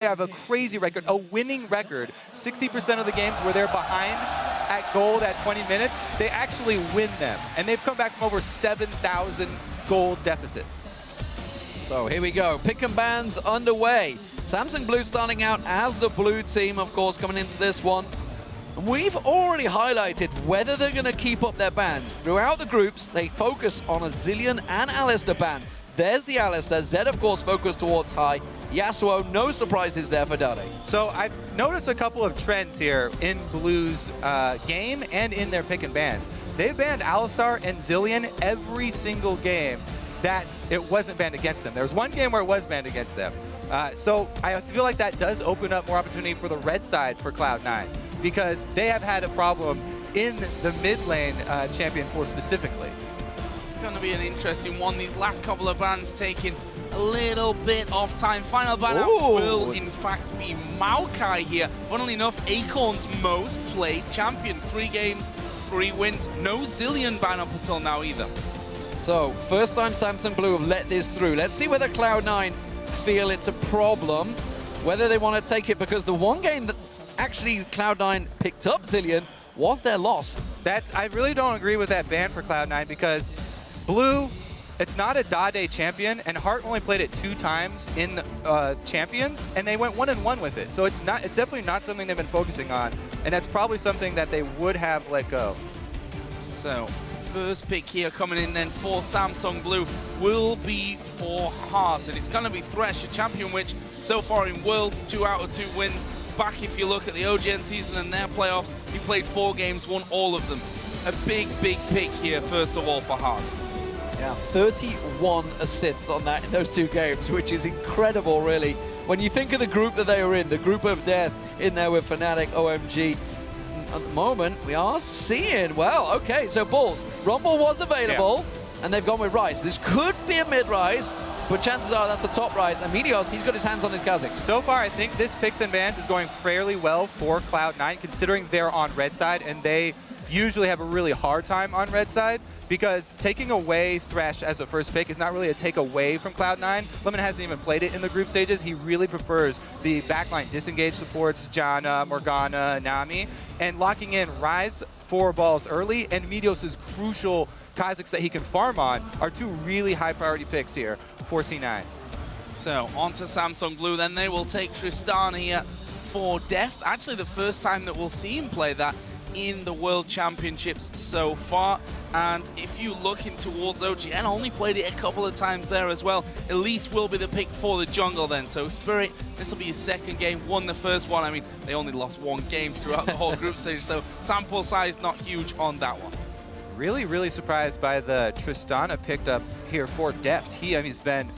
have a crazy record, a winning record. 60% of the games where they're behind at gold at 20 minutes, they actually win them. And they've come back from over 7,000 gold deficits. So here we go, pick and bans underway. Samsung Blue starting out as the blue team, of course, coming into this one. We've already highlighted whether they're going to keep up their bans. Throughout the groups, they focus on a Zilean and Alistar ban. There's the Alistar. Zed, of course, focused towards high. Yasuo, no surprises there for Dade. So I've noticed a couple of trends here in Blue's game and in their pick and bans. They've banned Alistar and Zilean every single game that it wasn't banned against them. There was one game where it was banned against them. So I feel like that does open up more opportunity for the red side for Cloud9, because they have had a problem in the mid lane champion pool specifically. It's going to be an interesting one. These last couple of bans taking a little bit of time. Final ban out will, in fact, be Maokai here. Funnily enough, Acorn's most played champion. 3 games, 3 wins. No Zilean ban up until now either. So, first time Samsung Blue have let this through. Let's see whether Cloud9 feel it's a problem, whether they want to take it, because the one game that actually Cloud9 picked up Zilean was their loss. I really don't agree with that ban for Cloud9, because Blue, it's not a Dade champion, and Heart only played it 2 times in Champions, and they went 1-1 with it. So it's definitely not something they've been focusing on, and that's probably something that they would have let go. So, first pick here coming in then for Samsung Blue will be for Heart, and it's going to be Thresh, a champion which so far in Worlds, 2 out of 2 wins. Back if you look at the OGN season and their playoffs, he played 4 games, won all of them. A big pick here, first of all, for Heart. Yeah, 31 assists on that in those 2 games, which is incredible, really. When you think of the group that they were in, the group of death in there with Fnatic, OMG. At the moment, we are seeing, well, okay, so Bulls. Rumble was available, and they've gone with Rise. This could be a mid-rise, but chances are that's a top rise. And Meteos, he's got his hands on his Kha'Zix. So far, I think this picks and bans is going fairly well for Cloud9, considering they're on red side, and they usually have a really hard time on red side, because taking away Thresh as a first pick is not really a take away from Cloud9. Lemon hasn't even played it in the group stages. He really prefers the backline disengage supports, Janna, Morgana, Nami, and locking in Rise 4 balls early and Meteos' crucial Kha'Zix that he can farm on are 2 really high priority picks here for C9. So on to Samsung Blue, then they will take Tristan here for Deft. Actually the first time that we'll see him play that in the World Championships so far. And if you look in towards OGN, only played it a couple of times there as well. Elise will be the pick for the jungle then. So Spirit, this will be his 2nd game, won the first one. I mean, they only lost 1 game throughout the whole group stage, so sample size not huge on that one. Really surprised by the Tristana picked up here for Deft. He's been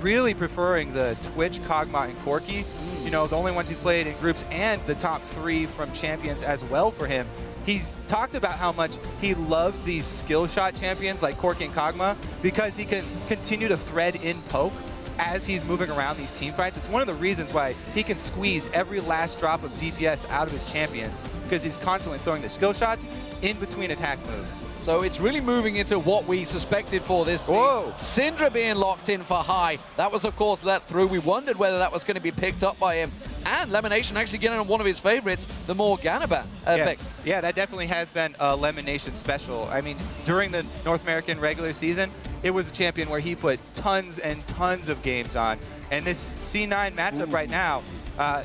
really preferring the Twitch, Kog'Maw, and Corki. You know, the only ones he's played in groups, and the top 3 from Champions as well for him. He's talked about how much he loves these skill shot champions like Corki and Kog'Maw, because he can continue to thread in poke as he's moving around these team fights. It's one of the reasons why he can squeeze every last drop of DPS out of his champions, because he's constantly throwing the skill shots in between attack moves. So it's really moving into what we suspected for this team. Whoa. Syndra being locked in for high. That was, of course, let through. We wondered whether that was going to be picked up by him. And Lemonation actually getting on one of his favorites, the Morgana pick. Yeah, that definitely has been a Lemonation special. I mean, during the North American regular season, it was a champion where he put tons and tons of games on. And this C9 matchup right now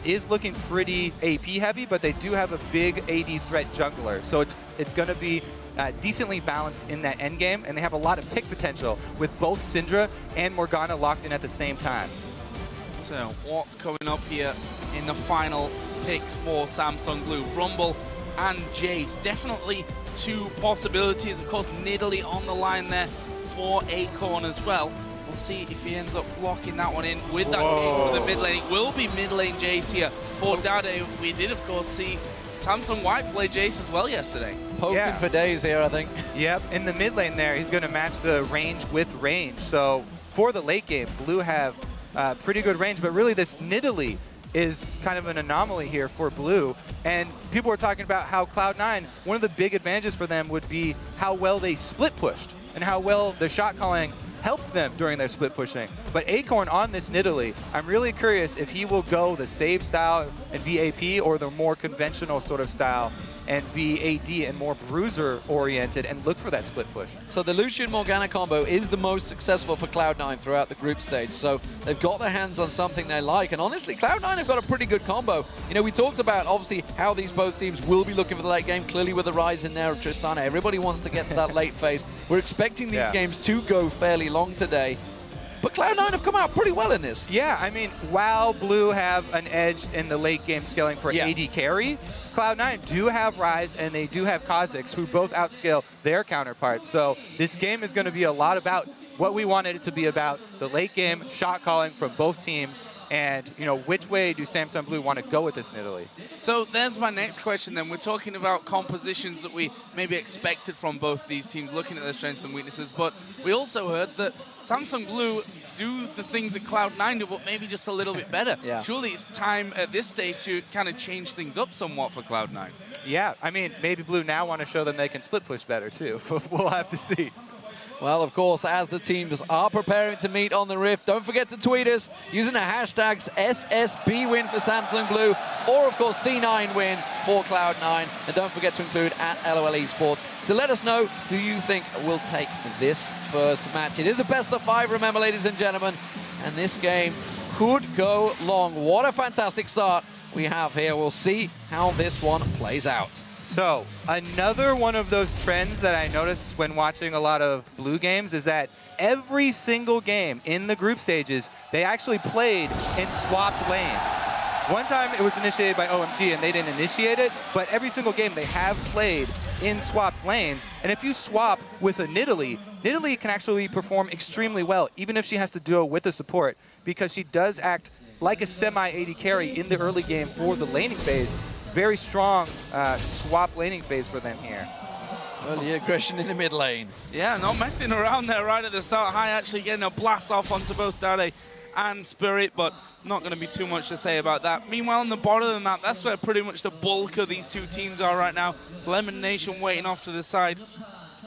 is looking pretty AP heavy, but they do have a big AD threat jungler. So it's going to be decently balanced in that end game, and they have a lot of pick potential with both Syndra and Morgana locked in at the same time. So what's coming up here in the final picks for Samsung Blue? Rumble and Jace. Definitely 2 possibilities. Of course, Nidalee on the line there for Acorn as well. We'll see if he ends up locking that one in with that engagement with the mid lane. It will be mid lane Jace here for Dade. We did, of course, see Samsung White play Jace as well yesterday. Poking for days here, I think. Yep, in the mid lane there, he's going to match the range with range. So for the late game, Blue have pretty good range, but really this Nidalee is kind of an anomaly here for Blue. And people were talking about how Cloud9, one of the big advantages for them would be how well they split pushed and how well the shot calling helped them during their split pushing. But Acorn on this Nidalee, I'm really curious if he will go the save style and be AP or the more conventional sort of style and be AD and more bruiser-oriented and look for that split push. So the Lucian-Morgana combo is the most successful for Cloud9 throughout the group stage. So they've got their hands on something they like. And honestly, Cloud9 have got a pretty good combo. You know, we talked about, obviously, how these both teams will be looking for the late game. Clearly with the rise in there of Tristana, everybody wants to get to that late phase. We're expecting these games to go fairly long today. But Cloud9 have come out pretty well in this. Yeah, I mean, while Blue have an edge in the late game scaling for AD carry, Cloud9 do have Ryze and they do have Kha'Zix, who both outscale their counterparts. So this game is going to be a lot about what we wanted it to be about, the late game shot calling from both teams, and you know, which way do Samsung Blue want to go with this Nidalee? So there's my next question then. We're talking about compositions that we maybe expected from both these teams, looking at their strengths and weaknesses, but we also heard that Samsung Blue do the things that Cloud9 do, but maybe just a little bit better. Surely it's time at this stage to kind of change things up somewhat for Cloud9. Yeah, I mean, maybe Blue now want to show them they can split push better too. We'll have to see. Well, of course, as the teams are preparing to meet on the Rift, don't forget to tweet us using the hashtags SSB win for Samsung Blue, or of course C9 win for Cloud9. And don't forget to include at LoL eSports to let us know who you think will take this first match. It is a best of 5, remember, ladies and gentlemen, and this game could go long. What a fantastic start we have here. We'll see how this one plays out. So, another one of those trends that I noticed when watching a lot of Blue games is that every single game in the group stages, they actually played in swapped lanes. One time it was initiated by OMG and they didn't initiate it, but every single game they have played in swapped lanes. And if you swap with a Nidalee, Nidalee can actually perform extremely well, even if she has to duo with the support, because she does act like a semi-AD carry in the early game for the laning phase. Very strong swap laning phase for them here. Early aggression in the mid lane. Yeah, not messing around there right at the start. High actually getting a blast off onto both Dade and Spirit, but not going to be too much to say about that. Meanwhile, on the bottom of the map, that's where pretty much the bulk of these two teams are right now. Lemon Nation waiting off to the side.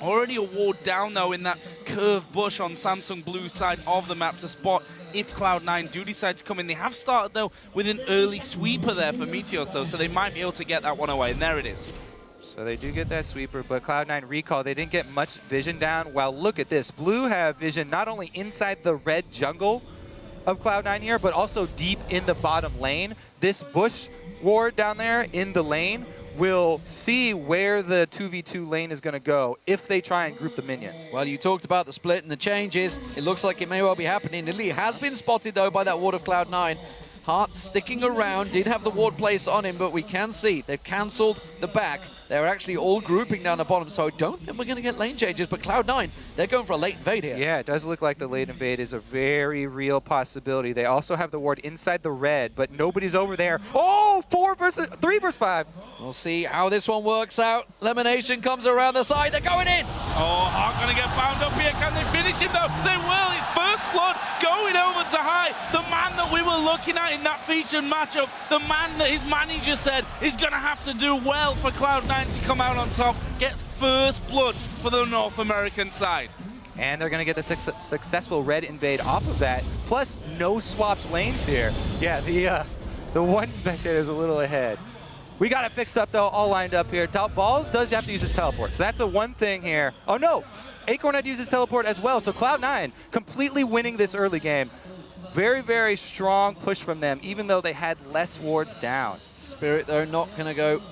Already a ward down, though, in that curved bush on Samsung Blue's side of the map to spot if Cloud9 do decide to come in. They have started, though, with an early sweeper there for Meteor, so they might be able to get that one away, and there it is. So they do get that sweeper, but Cloud9 recall, they didn't get much vision down. Well, look at this. Blue have vision not only inside the red jungle of Cloud9 here, but also deep in the bottom lane. This bush ward down there in the lane will see where the 2v2 lane is going to go if they try and group the minions. Well, you talked about the split and the changes. It looks like it may well be happening. Nidalee has been spotted, though, by that ward of Cloud9. Hart sticking around, did have the ward placed on him, but we can see they've cancelled the back. They're actually all grouping down the bottom, so I don't think we're going to get lane changes, but Cloud9, they're going for a late invade here. Yeah, it does look like the late invade is a very real possibility. They also have the ward inside the red, but nobody's over there. Oh, 3 versus 5. We'll see how this one works out. Lemonation comes around the side, they're going in. Oh, Hart going to get bound up here. Can they finish him, though? They will. It's first blood going over to High. The man that we were looking at in that featured matchup, the man that his manager said is going to have to do well for Cloud9 to come out on top, gets first blood for the North American side. And they're going to get the successful red invade off of that, plus no swapped lanes here. Yeah, the one spectator is a little ahead. We got it fixed up, though, all lined up here. Balls does have to use his teleport, so that's the one thing here. Oh, no, Acorn had to use his teleport as well, so Cloud9 completely winning this early game. Very, very strong push from them, even though they had less wards down. Spirit, though, not going to go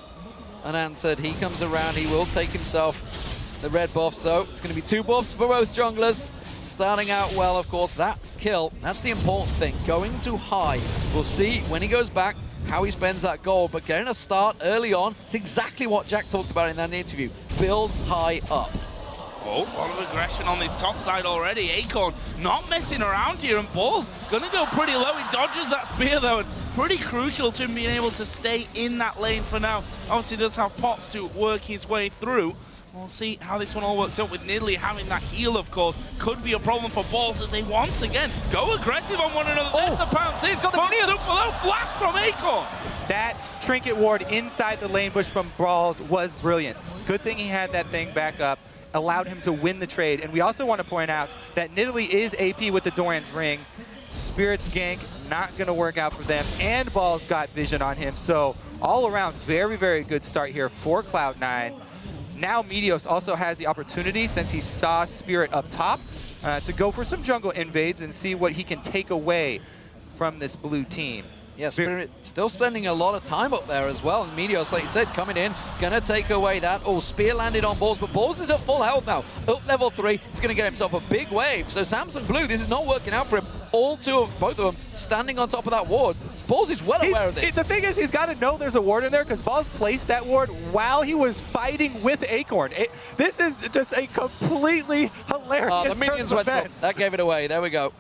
unanswered. He comes around, he will take himself the red buff, so it's going to be 2 buffs for both junglers. Starting out well, of course, that kill, that's the important thing. Going too high. We'll see when he goes back how he spends that gold, but getting a start early on, it's exactly what Jack talked about in that interview. Build high up. Oh, a lot of aggression on this top side already. Acorn not messing around here, and Ball's going to go pretty low. He dodges that spear, though, and pretty crucial to him being able to stay in that lane for now. Obviously, does have pots to work his way through. We'll see how this one all works out with Nidalee having that heal, of course. Could be a problem for Balls as they once again go aggressive on one another. There's a pounce in. He's got the minions. Flash from Acorn. That trinket ward inside the lane bush from Balls was brilliant. Good thing he had that thing back up. allowed him to win the trade. And we also want to point out that Nidalee is AP with the Doran's Ring. Spirit's gank not going to work out for them, and Ball's got vision on him. So all around, very, very good start here for Cloud9. Now Meteos also has the opportunity, since he saw Spirit up top, to go for some jungle invades and see what he can take away from this blue team. Yeah, Spirit still spending a lot of time up there as well. And Meteos, like you said, coming in, gonna take away that. Oh, Spear landed on Balls, but Balls is at full health now. Up level 3, he's gonna get himself a big wave. So Samsung Blue, this is not working out for him. Both of them, standing on top of that ward. Balls is well aware of this. The thing is, he's got to know there's a ward in there, because Balls placed that ward while he was fighting with Acorn. This is just a completely hilarious the minions went up. That gave it away. There we go.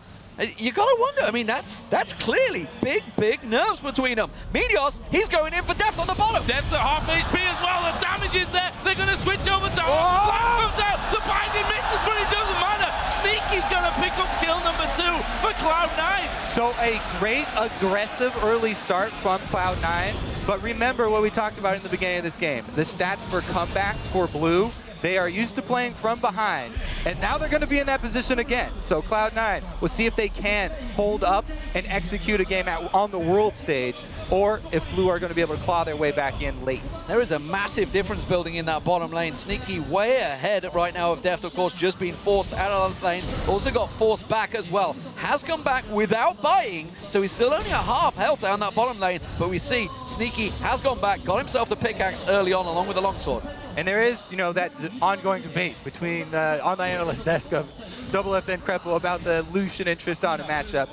You gotta wonder, I mean, that's clearly big nerves between them. Meteos, he's going in for Deft on the bottom. Deft's at half HP as well, the damage is there. They're gonna switch over to Black comes out, the binding misses, but it doesn't matter. Sneaky's gonna pick up kill number 2 for Cloud9. So a great aggressive early start from Cloud9, but remember what we talked about in the beginning of this game. The stats for comebacks for Blue, they are used to playing from behind, and now they're going to be in that position again. So Cloud9 will see if they can hold up and execute a game on the world stage, or if Blue are going to be able to claw their way back in late. There is a massive difference building in that bottom lane. Sneaky way ahead right now of Deft, of course, just being forced out of the lane. Also got forced back as well. Has come back without buying, so he's still only at half health down that bottom lane. But we see Sneaky has gone back, got himself the pickaxe early on along with the longsword. And there is, that ongoing debate between on the analyst desk of DoubleF and Kreppel about the Lucian and Tristana matchup.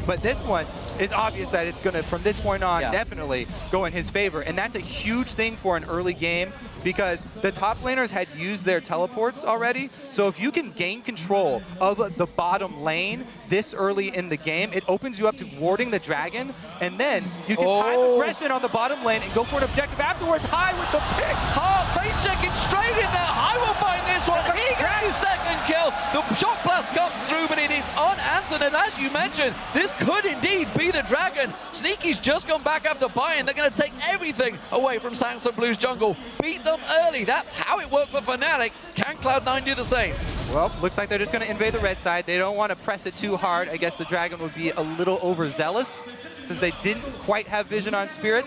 But this one is obvious that it's going to, from this point on, definitely go in his favor. And that's a huge thing for an early game, because the top laners had used their teleports already. So if you can gain control of the bottom lane this early in the game, it opens you up to warding the dragon, and then you can time aggression on the bottom lane and go for an objective afterwards. High with the pick. Hard face checking straight in there. High will find this one. He gets his second kill. The shock blast comes through, but it is unanswered. And as you mentioned, this could indeed be the dragon. Sneaky's just gone back after buying. They're going to take everything away from Samsung Blue's jungle. Beat them early. That's how it worked for Fnatic. Can Cloud9 do the same? Well, looks like they're just going to invade the red side. They don't want to press it too hard. I guess the dragon would be a little overzealous, since they didn't quite have vision on Spirit.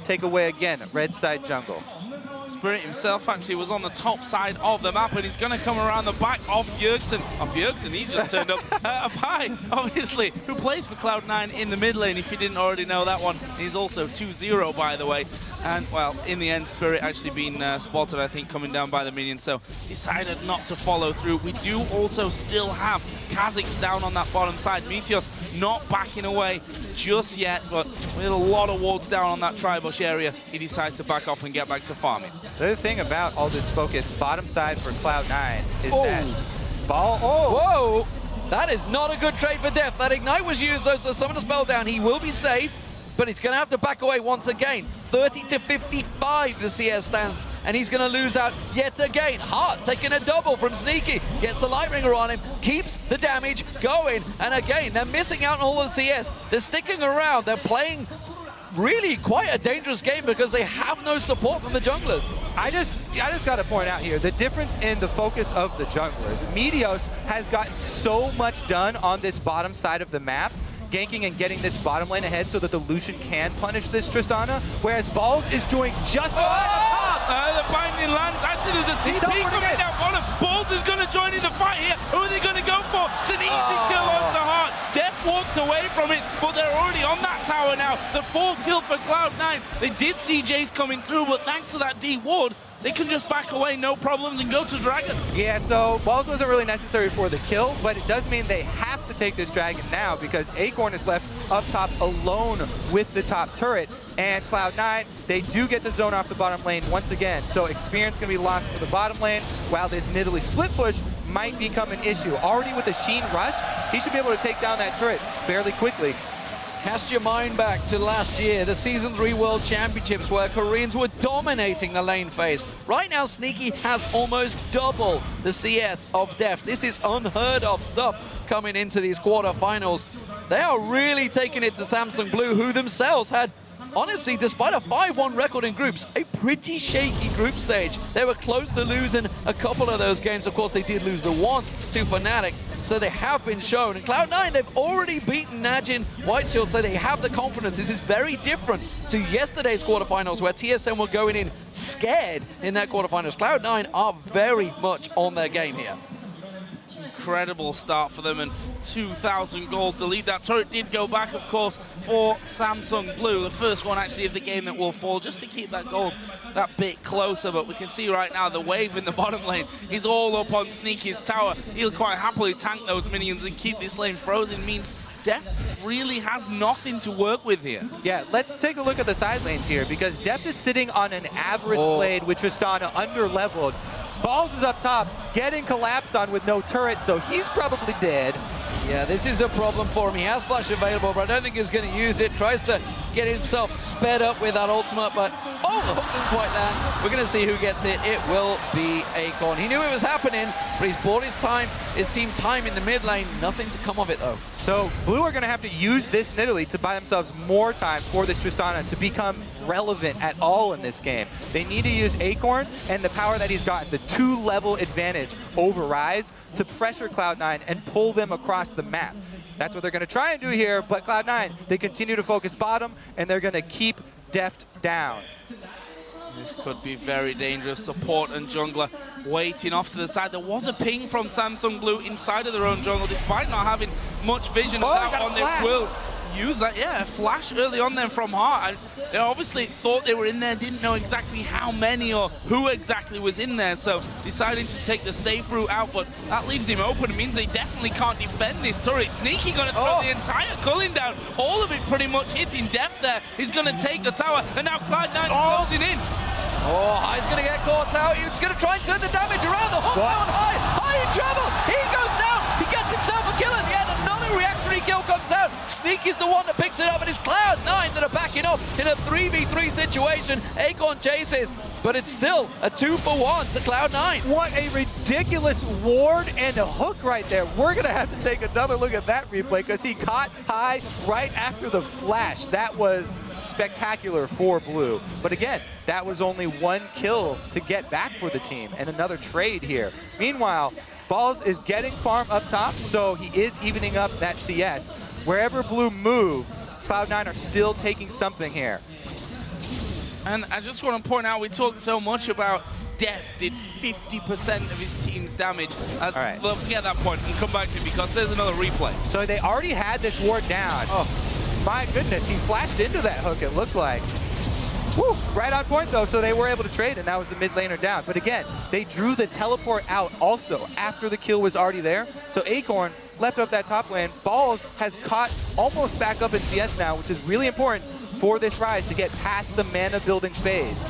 Take away again, red side jungle. Spirit himself actually was on the top side of the map, and he's going to come around the back of Bjergsen. Bjergsen, he just turned up. Pai, obviously, who plays for Cloud9 in the mid lane, if you didn't already know that one. He's also 2-0, by the way. And, well, in the end, Spirit actually been spotted, I think, coming down by the minions, so decided not to follow through. We do also still have Kha'Zix down on that bottom side. Meteos not backing away just yet, but with a lot of wards down on that Tribush area, he decides to back off and get back to farming. The other thing about all this focus, bottom side for Cloud9, is that Ball. Whoa! That is not a good trade for Deft. That Ignite was used, though, so summon a spell down. He will be safe, but he's going to have to back away once again. 30-55 the CS stands, and he's going to lose out yet again. Hart taking a double from Sneaky, gets the Light Ringer on him, keeps the damage going, and again, they're missing out on all the CS. They're sticking around, they're playing really quite a dangerous game because they have no support from the junglers. I just got to point out here, the difference in the focus of the junglers. Meteos has gotten so much done on this bottom side of the map, ganking and getting this bottom lane ahead so that the Lucian can punish this Tristana, whereas Balls is doing just the binding lands. Actually, there's a TP coming down bottom. Balls is going to join in the fight here. Who are they going to go for? It's an easy kill on the Heart. Deft walked away from it, but they're already on that tower now. The 4th kill for Cloud9. They did see Jace coming through, but thanks to that D ward, they can just back away, no problems, and go to Dragon. Yeah, so Balls wasn't really necessary for the kill, but it does mean they have to take this Dragon now, because Acorn is left up top alone with the top turret. And Cloud9, they do get the zone off the bottom lane once again. So experience going to be lost for the bottom lane, while this Nidalee split push might become an issue. Already with the Sheen Rush, he should be able to take down that turret fairly quickly. Cast your mind back to last year, the Season 3 World Championships, where Koreans were dominating the lane phase. Right now, Sneaky has almost double the CS of Deft. This is unheard of stuff coming into these quarterfinals. They are really taking it to Samsung Blue, who themselves had honestly, despite a 5-1 record in groups, a pretty shaky group stage. They were close to losing a couple of those games. Of course, they did lose the one to Fnatic, so they have been shown. And Cloud9, they've already beaten Najin Whiteshield, so they have the confidence. This is very different to yesterday's quarterfinals, where TSM were going in scared in that quarterfinals. Cloud9 are very much on their game here. Incredible start for them, and 2,000 gold to lead. That turret did go back, of course, for Samsung Blue, the first one actually of the game that will fall, just to keep that gold that bit closer. But we can see right now the wave in the bottom lane is all up on Sneaky's tower. He'll quite happily tank those minions and keep this lane frozen. Means Deft really has nothing to work with here. Yeah, let's take a look at the side lanes here, because Deft is sitting on an Avarice Blade with Tristana under-leveled. Balls is up top, getting collapsed on with no turret, so he's probably dead. Yeah, this is a problem for him. He has flash available, but I don't think he's going to use it. Tries to get himself sped up with that ultimate, but oh, the hook didn't quite land. We're going to see who gets it. It will be Acorn. He knew it was happening, but he's bought his team time in the mid lane. Nothing to come of it, though. So Blue are going to have to use this Nidalee to buy themselves more time for this Tristana to become relevant at all in this game. They need to use Acorn and the power that he's gotten, the 2-level advantage over Ryze, to pressure Cloud9 and pull them across the map. That's what they're going to try and do here, but Cloud9, they continue to focus bottom, and they're going to keep Deft down. This could be very dangerous. Support and jungler waiting off to the side. There was a ping from Samsung Blue inside of their own jungle, despite not having much vision of that one. They will use that. Yeah, a flash early on then from Heart. And they obviously thought they were in there, didn't know exactly how many or who exactly was in there, so deciding to take the safe route out, but that leaves him open. It means they definitely can't defend this turret. Sneaky gonna throw the entire culling down. All of it pretty much hitting Deft there. He's gonna take the tower, and now Cloud9 closing in. Oh, High's going to get caught out. He's going to try and turn the damage around. The hook on High. High in trouble. He goes down. He gets himself a kill at the end. Another reactionary kill comes out. Sneaky's the one that picks it up, and it's Cloud9 that are backing up in a 3v3 situation. Acorn chases, but it's still a 2-for-1 to Cloud9. What a ridiculous ward and a hook right there. We're going to have to take another look at that replay, because he caught High right after the flash. That was spectacular for Blue. But again, that was only one kill to get back for the team, and another trade here. Meanwhile, Balls is getting farm up top, so he is evening up that CS. Wherever Blue move, Cloud9 are still taking something here. And I just want to point out, we talked so much about Deft did 50% of his team's damage. All right. We'll forget that point and come back to it, because there's another replay. So they already had this ward down. Oh, my goodness, he flashed into that hook, it looked like. Woo, right on point though, so they were able to trade, and that was the mid laner down. But again, they drew the teleport out also after the kill was already there. So Acorn left up that top lane. Balls has caught almost back up in CS now, which is really important for this Ryze to get past the mana building phase.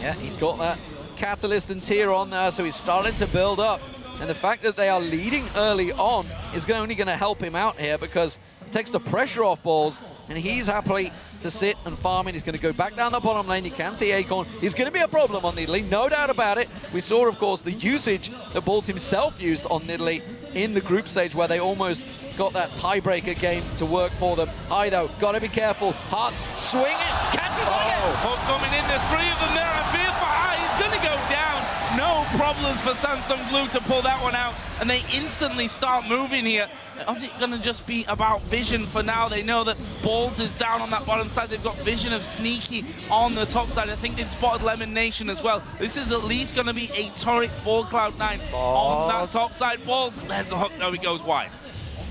Yeah, he's got that Catalyst and Tier on there, so he's starting to build up. And the fact that they are leading early on is only going to help him out here, because it takes the pressure off Balls, and he's happily to sit and farm in. He's going to go back down the bottom lane. You can see Acorn. He's going to be a problem on Nidalee, no doubt about it. We saw, of course, the usage that Balls himself used on Nidalee in the group stage, where they almost got that tiebreaker game to work for them. High, though, got to be careful. Heart swinging, catches again. Hook coming in. There's 3 of them there. I fear for High. He's going to go down. No problems for Samsung Blue to pull that one out, and they instantly start moving here. Is it going to just be about vision for now? They know that Balls is down on that bottom side. They've got vision of Sneaky on the top side. I think they've spotted Lemon Nation as well. This is at least going to be a turret for Cloud9 on that top side. Balls, there's the hook. No, he goes wide.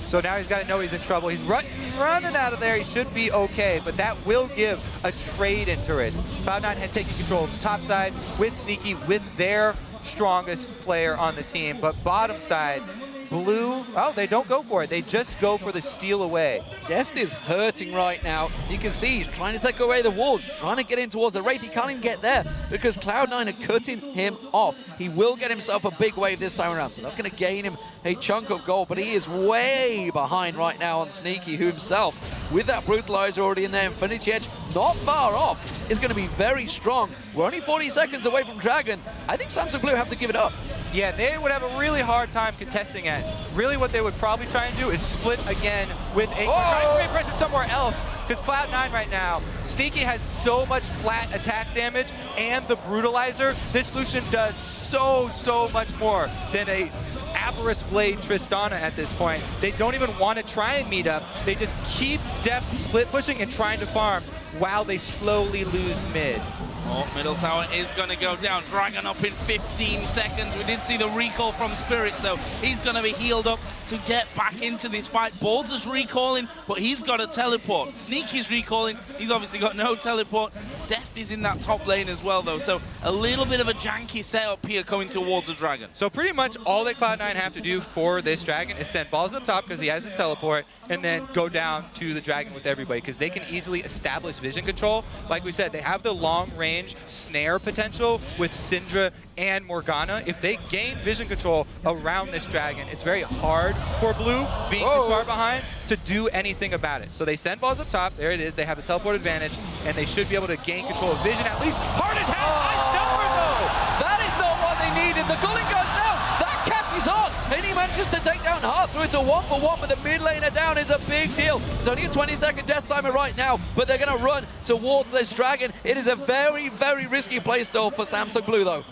So now he's got to know he's in trouble. He's running out of there. He should be okay, but that will give a trade in turrets. Cloud9 had taken control of the top side with Sneaky, with their strongest player on the team, but bottom side, Blue, oh, they don't go for it. They just go for the steal away. Deft is hurting right now. You can see he's trying to take away the walls, trying to get in towards the Wraith. He can't even get there because Cloud9 are cutting him off. He will get himself a big wave this time around, so that's going to gain him a chunk of gold, but he is way behind right now on Sneaky, who himself, with that Brutalizer already in there, Infinity Edge not far off, is going to be very strong. We're only 40 seconds away from Dragon. I think Samsung Blue have to give it up. Yeah, they would have a really hard time contesting it. Really what they would probably try and do is split again with a try to create pressure somewhere else, because Cloud9 right now, Sneaky has so much flat attack damage and the Brutalizer. This Lucian does so much more than a Avarice Blade Tristana at this point. They don't even want to try and meet up. They just keep depth split pushing and trying to farm while they slowly lose mid. Oh, middle tower is going to go down. Dragon up in 15 seconds. We did see the recall from Spirit, so he's going to be healed up to get back into this fight. Balls is recalling, but he's got a teleport. Sneaky's recalling. He's obviously got no teleport. Deft is in that top lane as well, though, so a little bit of a janky setup here coming towards the Dragon. So pretty much all that Cloud9 have to do for this Dragon is send balls up top because he has his teleport, and then go down to the Dragon with everybody, because they can easily establish vision control. Like we said, they have the long range snare potential with Syndra and Morgana. If they gain vision control around this Dragon, it's very hard for Blue, being too far behind, to do anything about it. So they send balls up top. There it is. They have a teleport advantage, and they should be able to gain control of vision at least. Hard as hell. Nice number, though. That is not what they needed. The Gulling goes down. That catches on, and he manages to take down Hart. So it's a 1-for-1, but the mid laner down is a big deal. It's only a 20-second death timer right now, but they're going to run towards this Dragon. It is a very risky playstyle for Samsung Blue, though.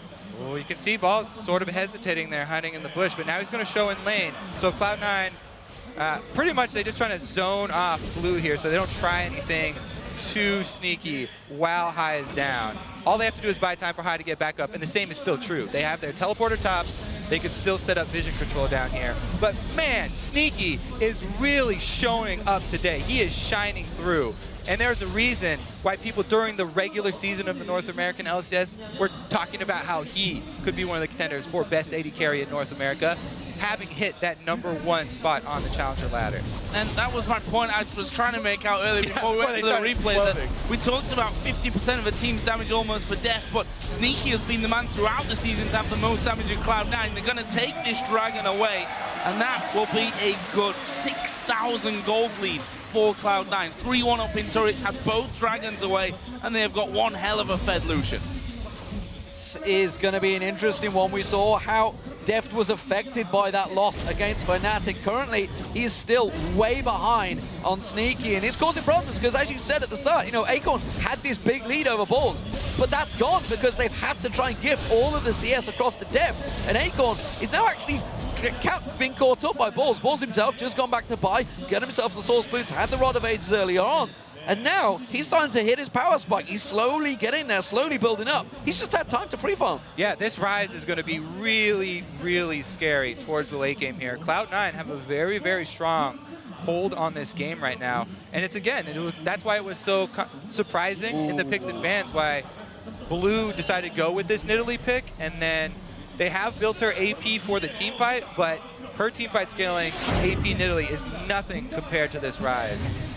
Well, you can see Balls sort of hesitating there, hiding in the bush, but now he's going to show in lane. So Cloud9, pretty much they just trying to zone off Blue here, so they don't try anything too sneaky while High is down. All they have to do is buy time for High to get back up, and the same is still true. They have their teleporter tops. They could still set up vision control down here. But man, Sneaky is really showing up today. He is shining through. And there's a reason why people during the regular season of the North American LCS were talking about how he could be one of the contenders for best AD carry in North America, having hit that #1 spot on the Challenger ladder. And that was my point I was trying to make out earlier before we went to the replay. That we talked about 50% of a team's damage almost for death, but Sneaky has been the man throughout the season to have the most damage in Cloud9. They're going to take this Dragon away, and that will be a good 6,000 gold lead for Cloud9. 3-1 up in turrets, had both Dragons away, and they have got one hell of a fed Lucian. This is going to be an interesting one. We saw how Deft was affected by that loss against Fnatic. Currently, he's still way behind on Sneaky, and it's causing problems because, as you said at the start, you know, Acorn had this big lead over Balls, but that's gone because they've had to try and gift all of the CS across the Deft, and Acorn is now actually being caught up by Balls. Balls himself just gone back to buy, got himself the Source Boots, had the Rod of Ages earlier on, and now he's starting to hit his power spike. He's slowly getting there, slowly building up. He's just had time to free farm. Yeah, this Rise is going to be really scary towards the late game here. Cloud9 have a very strong hold on this game right now, and it's again, that's why it was so surprising in the picks and bans why Blue decided to go with this Nidalee pick, and then they have built her AP for the team fight, but her team fight scaling AP Nidalee is nothing compared to this Rise.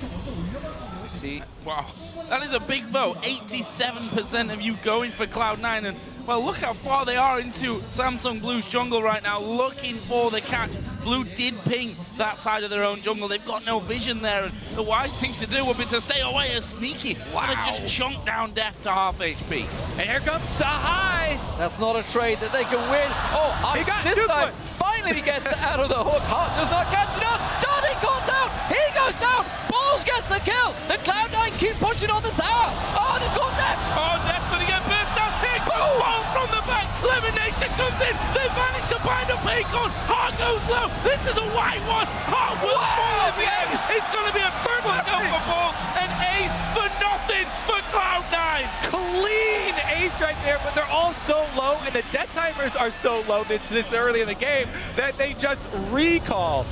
See, wow, that is a big vote. 87% of you going for Cloud9, and well, look how far they are into Samsung Blue's jungle right now, looking for the catch. Blue did ping that side of their own jungle. They've got no vision there, and the wise thing to do would be to stay away as Sneaky. Wow. And just chunk down Deft to half HP. And here comes Sahai. that's not a trade that they can win. Oh, He got this time, finally he gets out of the hook. Hart does not catch it on. Donnie caught down. He goes down. Balls gets the kill. And Cloud9 keep pushing on the tower. Oh, they've got Deft. Oh, Deft's going to get burst down. Here comes Balls from the back. Elimination comes in. They've managed to bind up Acorn. Hart goes low. This is a whitewash. Hart will fall at the end. It's going to be a purple go for Ball. And ace for nothing for Cloud9. Clean ace right there, but they're all so low, and the death timers are so low that's this early in the game that they just recall.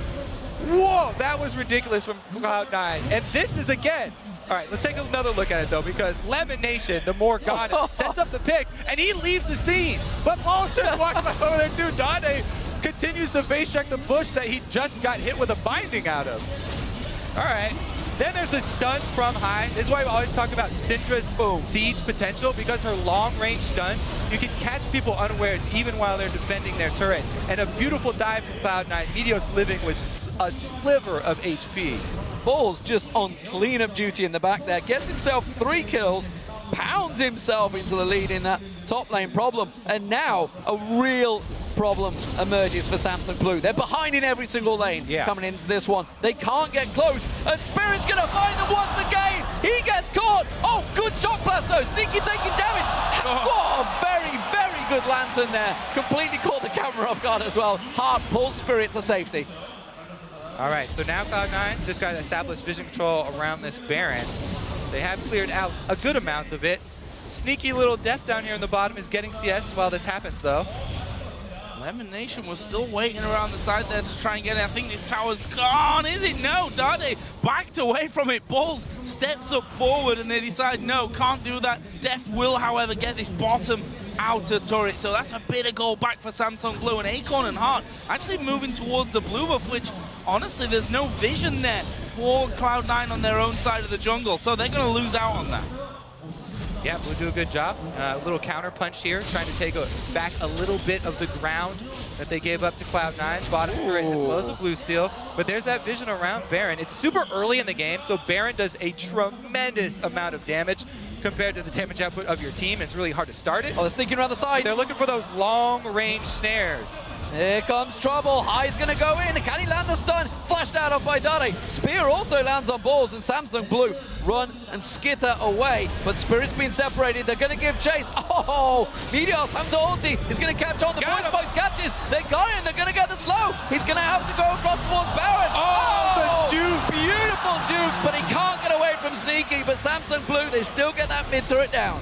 Whoa, that was ridiculous from Cloud9. And this is again, all right, let's take another look at it though, because Lemon Nation, the Morgana, sets up the pick, and he leaves the scene. But Paul just walks back over there too. Dante continues to base check the bush that he just got hit with a binding out of. All right. Then there's a stun from High. This is why we always talk about Syndra's siege potential, because her long-range stun, you can catch people unawares even while they're defending their turret. And a beautiful dive from Cloud9. Meteos living with a sliver of HP. Balls just on cleanup duty in the back there. Gets himself 3 kills, pounds himself into the lead in that top lane problem. And now a real problem emerges for Samsung Blue. They're behind in every single lane coming into this one. They can't get close, and Spirit's going to find them once again. He gets caught. Oh, good shock blast though. Sneaky taking damage. Oh, very, very good Lantern there. Completely caught the camera off guard as well. Hard pulls Spirit to safety. All right, so now Cloud9 just got to establish vision control around this Baron. They have cleared out a good amount of it. Sneaky little Deft down here in the bottom is getting CS while this happens, though. Lemon Nation was still waiting around the side there to try and get it. I think this tower's gone, is it? No, Dade backed away from it. Balls steps up forward, and they decide, no, can't do that. Deft will, however, get this bottom outer turret. So that's a bit of goal back for Samsung Blue. And Acorn and Heart actually moving towards the blue buff, which, honestly, there's no vision there for Cloud9 on their own side of the jungle. So they're going to lose out on that. Yeah, Blue do a good job. A little counter punch here, trying to take back a little bit of the ground that they gave up to Cloud9. Bottom turret as well as a blue steal. But there's that vision around Baron. It's super early in the game, so Baron does a tremendous amount of damage compared to the damage output of your team. It's really hard to start it. Oh, they're sneaking around the side. They're looking for those long-range snares. Here comes trouble. High's going to go in. Can he land the stun? Flashed out of by Dade. Spear also lands on balls, and Samsung Blue run and skitter away. But Spirit's been separated. They're going to give chase. Oh, Meteor's Hunter ulti is going to catch on. The voice box catches. They got him. They're going to get the slow. He's going to have to go across towards Baron. Oh, the juke. Beautiful juke, but he can't get away from Sneaky. But Samsung Blue, they still get that mid turret down.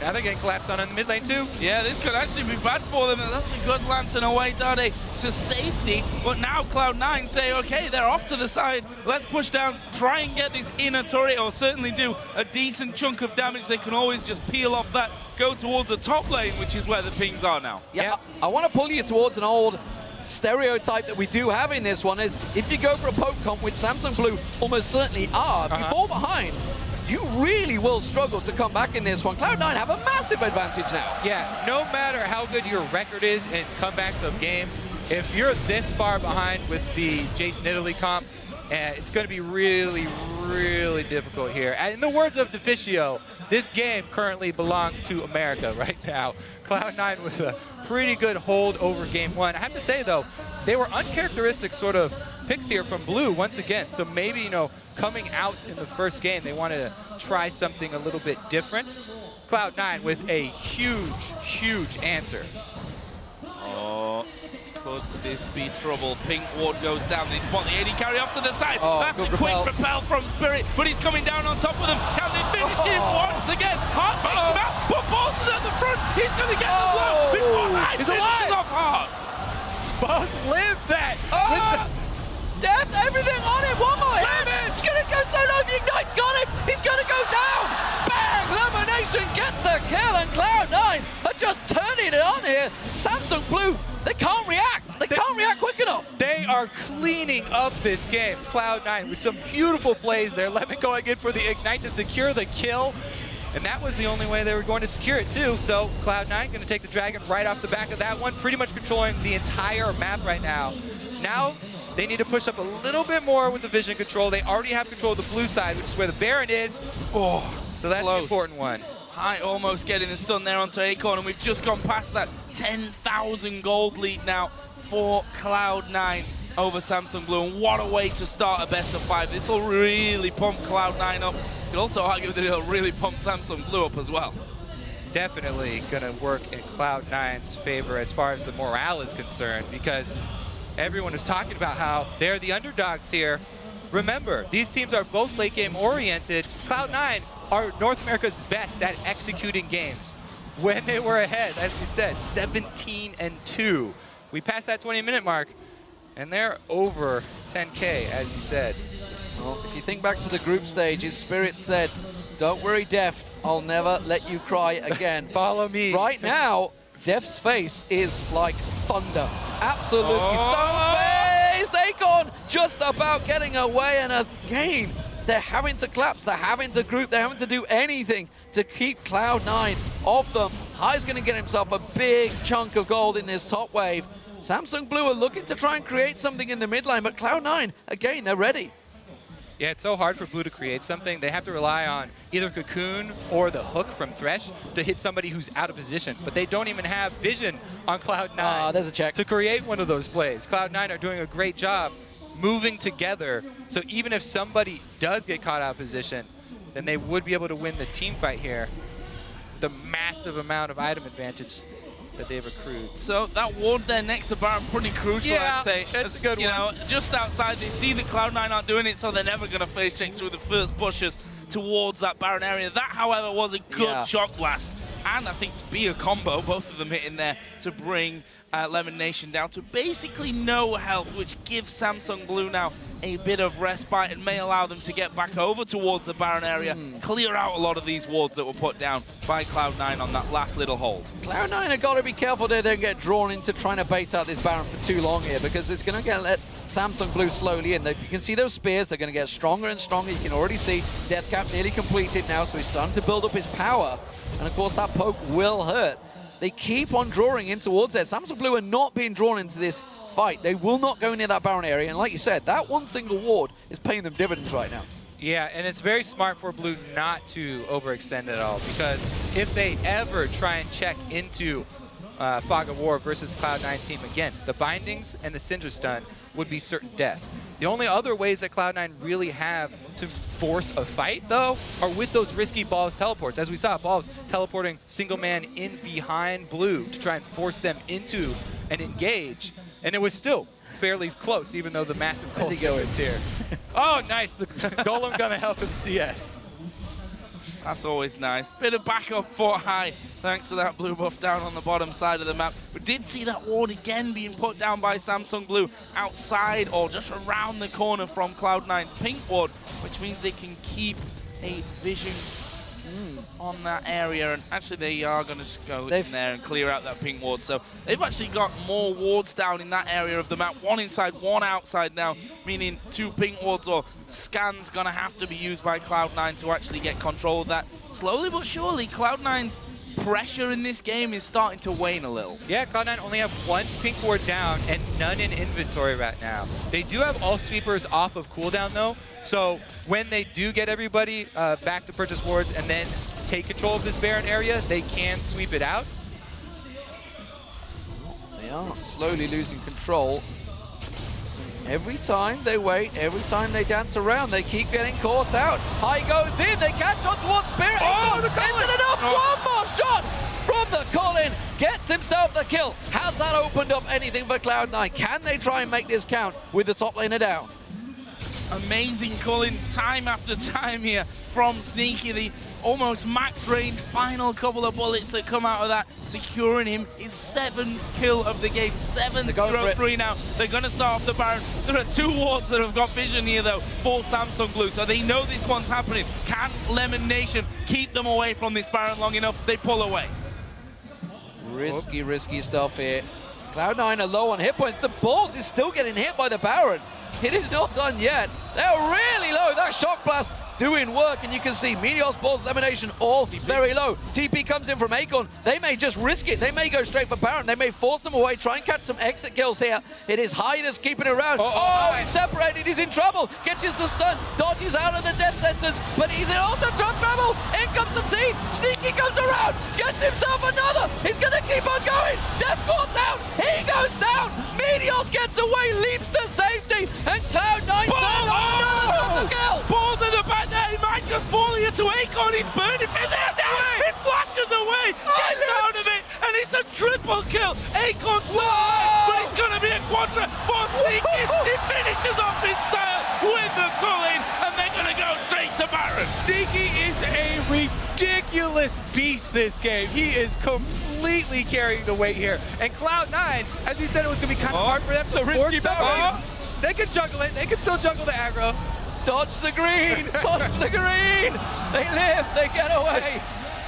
Now they're getting collapsed on in the mid lane too. Yeah, this could actually be bad for them. That's a good Lantern away, Dade, to safety. But now Cloud9 say, okay, they're off to the side. Let's push down, try and get this inner turret, or certainly do a decent chunk of damage. They can always just peel off that, go towards the top lane, which is where the pings are now. Yeah, I want to pull you towards an old stereotype that we do have in this one is if you go for a poke comp, which Samsung Blue almost certainly are, if you fall behind, you really will struggle to come back in this one. Cloud9 have a massive advantage now. Yeah, no matter how good your record is in comebacks of games, if you're this far behind with the Jason Italy comp, it's going to be really, really difficult here. And in the words of Deficio, this game currently belongs to America right now. Cloud9 with a pretty good hold over game one. I have to say, though, they were uncharacteristic sort of picks here from Blue once again. So maybe, you know, coming out in the first game, they wanted to try something a little bit different. Cloud9 with a huge, huge answer. Oh, could this be trouble? Pink Ward goes down. They spot the AD carry off to the side. That's a quick repel from Spirit, but he's coming down on top of them. Can they finish him once again? Heart takes him out. But Balls is at the front. He's going to get the blow. He's alive. Off Heart. Balls lived that. Deft, everything on him. One more hit. It's going to go so low. The Ignite's got him. He's going to go down. Bang! Elimination gets the kill, and Cloud9 are just turning it on here. Samsung Blue, they can't react. They can't react quick enough. They are cleaning up this game. Cloud9 with some beautiful plays there. Lemon going in for the Ignite to secure the kill. And that was the only way they were going to secure it too. So Cloud9 going to take the Dragon right off the back of that one, pretty much controlling the entire map right now. Now they need to push up a little bit more with the vision control. They already have control of the blue side, which is where the Baron is. Oh, so that's an important one. High almost getting the stun there onto Acorn, and we've just gone past that 10,000 gold lead now for Cloud9 over Samsung Blue. And what a way to start a best of 5. This will really pump Cloud9 up. You could also argue that it'll really pump Samsung Blue up as well. Definitely going to work in Cloud9's favor as far as the morale is concerned, because everyone is talking about how they're the underdogs here. Remember, these teams are both late game oriented. Cloud9 are North America's best at executing games. When they were ahead, as we said, 17-2. We passed that 20-minute mark, and they're over 10K, as you said. Well, if you think back to the group stages, Spirit said, don't worry, Deft, I'll never let you cry again. Follow me. Right now, Deft's face is like thunder. Absolutely stone-faced. Acorn just about getting away, and again, they're having to collapse, they're having to group, they're having to do anything to keep Cloud9 off them. High's going to get himself a big chunk of gold in this top wave. Samsung Blue are looking to try and create something in the mid lane, but Cloud9, again, they're ready. Yeah, it's so hard for Blue to create something. They have to rely on either Cocoon or the hook from Thresh to hit somebody who's out of position. But they don't even have vision on Cloud9 there's a check. to create one of those plays. Cloud9 are doing a great job moving together. So even if somebody does get caught out of position, then they would be able to win the team fight here. The massive amount of item advantage that they've accrued. So that ward there next to Baron, pretty crucial, Yeah, I'd say. that's a good you one. know, just outside, they see that Cloud9 aren't doing it, so they're never going to face check through the first pushes towards that Baron area. That, however, was a good shock blast. And I think Spear combo, both of them hitting there to bring Lemon Nation down to basically no health, which gives Samsung Blue now a bit of respite and may allow them to get back over towards the Baron area, clear out a lot of these wards that were put down by Cloud9 on that last little hold. Cloud9 have got to be careful they don't get drawn into trying to bait out this Baron for too long here, because it's going to get let Samsung Blue slowly in. You can see those spears, they're going to get stronger and stronger. You can already see Death Cap nearly completed now, so he's starting to build up his power. And of course that poke will hurt. They keep on drawing in towards it. Samsung Blue are not being drawn into this fight. They will not go near that Baron area. And like you said, that one single ward is paying them dividends right now. Yeah, and it's very smart for Blue not to overextend at all, because if they ever try and check into Fog of War versus Cloud9 team again, the bindings and the Cinder Stun would be certain death. The only other ways that Cloud9 really have to force a fight, though, are with those risky Balls teleports. As we saw, Balls teleporting single man in behind Blue to try and force them into an engage, and it was still fairly close, even though the massive goal is here. Oh, nice. The Golem gonna help him CS. That's always nice. Bit of backup for high, thanks to that blue buff down on the bottom side of the map. We did see that ward again being put down by Samsung Blue outside or just around the corner from Cloud9's pink ward, which means they can keep a vision on that area. And actually, they are going to go in there and clear out that pink ward. So they've actually got more wards down in that area of the map. One inside, one outside now, meaning 2 pink wards or scans going to have to be used by Cloud9 to actually get control of that. Slowly but surely, Cloud9's pressure in this game is starting to wane a little. Yeah, Cloud9 only have 1 pink ward down and none in inventory right now. They do have all sweepers off of cooldown, though. So when they do get everybody back to purchase wards and then take control of this Baron area, they can sweep it out. They are slowly losing control. Every time they wait, every time they dance around, they keep getting caught out. High goes in, they catch on towards Spirit. Oh, the Colin! Isn't enough? One more shot from the Colin. Gets himself the kill. Has that opened up anything for Cloud9? Can they try and make this count with the top laner down? Amazing Collins time after time here from Sneaky. The almost max range final couple of bullets that come out of that, securing him his 7th kill of the game. 7-0-3 now. They're going to start off the Baron. There are 2 wards that have got vision here, though, for Samsung Blue, so they know this one's happening. Can Lemon Nation keep them away from this Baron long enough? They pull away. Risky stuff here. Cloud9 are low on hit points. The Balls is still getting hit by the Baron. It is not done yet. They're really low. That shock blast doing work, and you can see Meteos, Balls, Elimination all very low. TP comes in from Acorn. They may just risk it. They may go straight for Baron. They may force them away, try and catch some exit kills here. It is High that's keeping it around. He's separated. He's in trouble. Catches the stun. Dodges out of the death sentence, but he's in also trouble. In comes the team. Sneaky comes around. Gets himself another. He's going to keep on going. Death falls down. He goes down. Meteos gets away, leaps to safety, and Cloud9 does another kill. Balls in the back there. He might just fall here to Acorn. He's burning him there. It flashes away. Gets out of it, and it's a triple kill. Acorn's alive, but it's going to be a quadra for Sneaky. He finishes off in style with the Culling, and they're going to go straight to Baron. Sneaky is a ridiculous beast this game. He is completely carrying the weight here. And Cloud9, as we said, it was going to be kind of hard for them to force somebody. They can juggle it. They can still juggle the aggro. Dodge the green! Dodge the green! They live, they get away.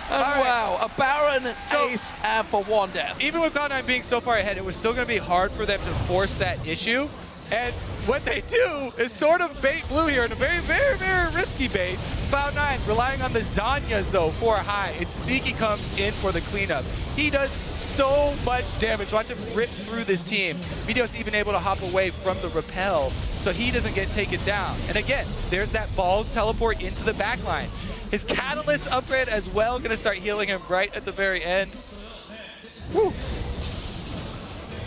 And wow, a Baron ace for 1 death. Even with Cloud9 being so far ahead, it was still going to be hard for them to force that issue. And what they do is sort of bait blue here in a very, very, very risky bait. Cloud9 relying on the Zanyas though for high, and Sneaky comes in for the cleanup. He does so much damage. Watch him rip through this team. Meteor's even able to hop away from the rappel so he doesn't get taken down. And again, there's that balls teleport into the backline. His catalyst upgrade as well, gonna start healing him right at the very end. Woo.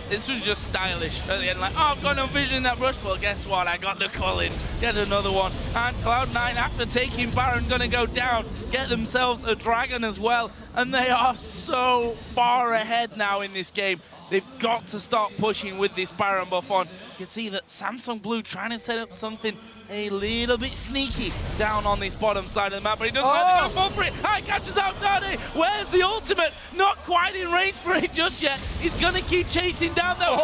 This was just stylish at the end, like, oh, I've got no vision in that rush. Well, guess what? I got the college. Get another one. And Cloud9, after taking Baron, gonna go down, get themselves a dragon as well. And they are so far ahead now in this game. They've got to start pushing with this Baron buff on. You can see that Samsung Blue trying to set up something a little bit sneaky down on this bottom side of the map, but he doesn't have to go fall for it. High catches out Dade. Where's the ultimate? Not quite in range for it just yet. He's gonna keep chasing down though.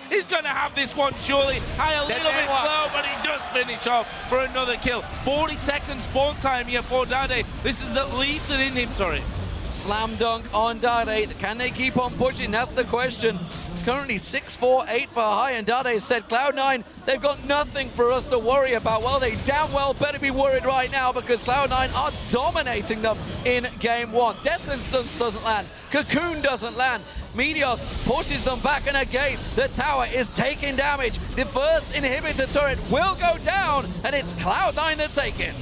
He's gonna have this one surely. High a little bit slow, but he does finish off for another kill. 40 seconds spawn time here for Dade. This is at least an in-him turret. Slam dunk on Dade. Can they keep on pushing? That's the question. It's currently 6-4-8 for high, and Dade said, Cloud9, they've got nothing for us to worry about. Well, they damn well better be worried right now because Cloud9 are dominating them in game one. Death Instance doesn't land. Cocoon doesn't land. Meteos pushes them back, and again, the tower is taking damage. The first inhibitor turret will go down, and it's Cloud9 that take it.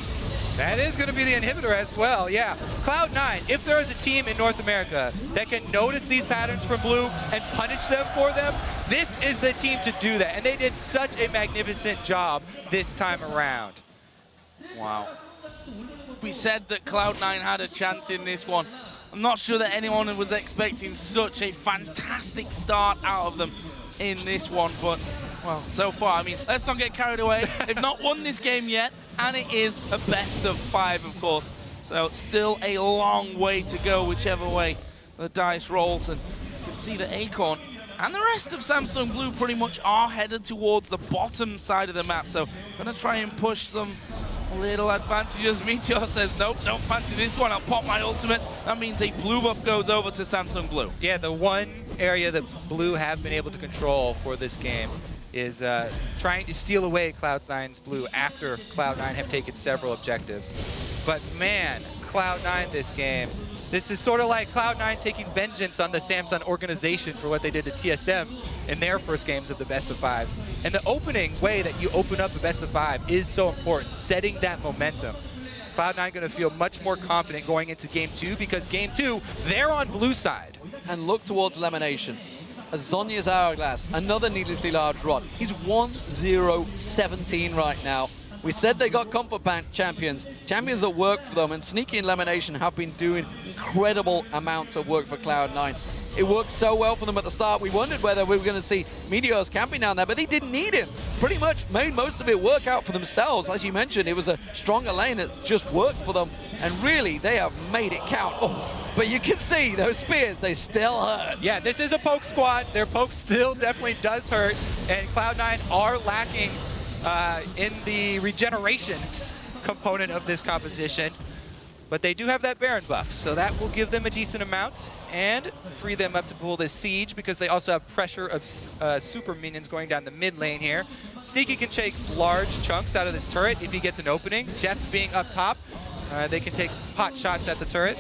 That is going to be the inhibitor as well, yeah. Cloud9, if there is a team in North America that can notice these patterns from Blue and punish them for them, this is the team to do that. And they did such a magnificent job this time around. Wow. We said that Cloud9 had a chance in this one. I'm not sure that anyone was expecting such a fantastic start out of them in this one, but well, so far, I mean, let's not get carried away. They've not won this game yet, and it is a best of 5, of course. So still a long way to go, whichever way the dice rolls. And you can see that Acorn and the rest of Samsung Blue pretty much are headed towards the bottom side of the map. So gonna try and push some little advantages. Meteor says, nope, don't fancy this one. I'll pop my ultimate. That means a blue buff goes over to Samsung Blue. Yeah, the one area that Blue have been able to control for this game is trying to steal away Cloud9's Blue after Cloud9 have taken several objectives. But man, Cloud9 this game, this is sort of like Cloud9 taking vengeance on the Samsung organization for what they did to TSM in their first games of the best of 5s. And the opening way that you open up the best of 5 is so important, setting that momentum. Cloud9 going to feel much more confident going into game 2 because game 2, they're on Blue side. And look towards elimination. A Zonya's Hourglass, another needlessly large rod. He's 1-0-17 right now. We said they got comfort champions that work for them, and Sneaky and Elimination have been doing incredible amounts of work for Cloud9. It worked so well for them at the start. We wondered whether we were going to see Meteors camping down there, but they didn't need him. Pretty much made most of it work out for themselves. As you mentioned, it was a stronger lane that just worked for them, and really, they have made it count. Oh, but you can see those spears, they still hurt. Yeah, this is a poke squad. Their poke still definitely does hurt, and Cloud9 are lacking in the regeneration component of this composition. But they do have that Baron buff, so that will give them a decent amount and free them up to pull this siege because they also have pressure of super minions going down the mid lane here. Sneaky can take large chunks out of this turret if he gets an opening. Jeff being up top, they can take pot shots at the turret.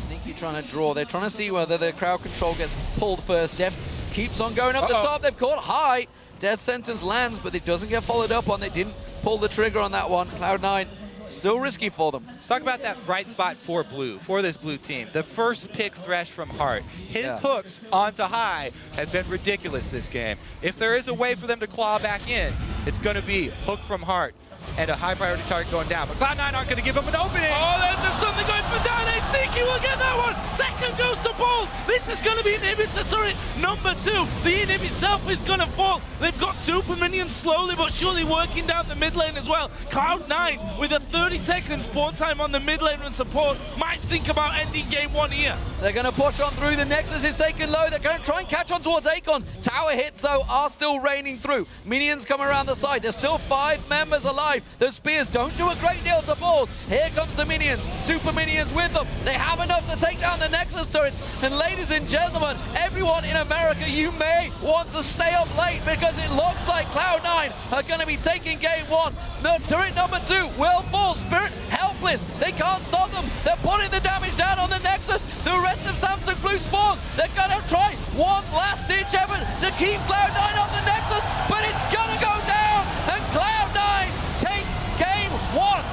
Sneaky trying to draw. They're trying to see whether the crowd control gets pulled first. Def keeps on going up the top. They've caught high. Death sentence lands, but it doesn't get followed up on. They didn't pull the trigger on that one. Cloud9. Still risky for them. Let's talk about that bright spot for Blue, for this Blue team. The first pick Thresh from Heart. His hooks onto high have been ridiculous this game. If there is a way for them to claw back in, it's going to be hook from Heart and a high priority target going down. But Cloud9 aren't going to give him an opening. Oh, there's something going for Dade. Sneaky will get that one. Second goes to Balls. This is going to be an inhibitor turret number 2. The inhib itself is going to fall. They've got super minions slowly but surely working down the mid lane as well. Cloud9 with a 30-second spawn time on the mid lane and support might think about ending game 1 here. They're going to push on through. The Nexus is taken low. They're going to try and catch on towards Acorn. Tower hits, though, are still raining through. Minions come around the side. There's still 5 members alive. Those spears don't do a great deal to Balls. Here comes the minions. Super minions with them. They have enough to take down the Nexus turrets. And ladies and gentlemen, everyone in America, you may want to stay up late because it looks like Cloud9 are going to be taking game one. The turret number 2 will fall. Spirit helpless. They can't stop them. They're putting the damage down on the Nexus. The rest of Samsung Blue spawn. They're going to try one last ditch effort to keep Cloud9 off the Nexus, but it's going to go down. And Cloud9 take game one.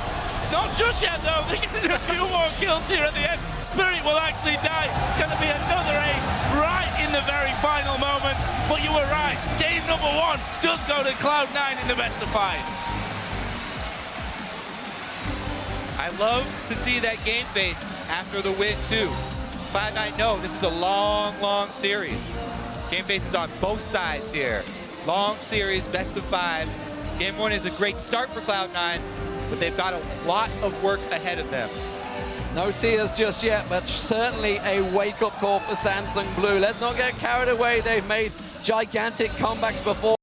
Not just yet, though. They're going to do a few more kills here at the end. Spirit will actually die. It's going to be another ace right in the very final moment. But you were right. Game number 1 does go to Cloud9 in the best of 5. I love to see that game face after the win, too. Cloud9 know this is a long, long series. Game face is on both sides here. Long series, best of 5. Game 1 is a great start for Cloud9, but they've got a lot of work ahead of them. No tears just yet, but certainly a wake-up call for Samsung Blue. Let's not get carried away. They've made gigantic comebacks before.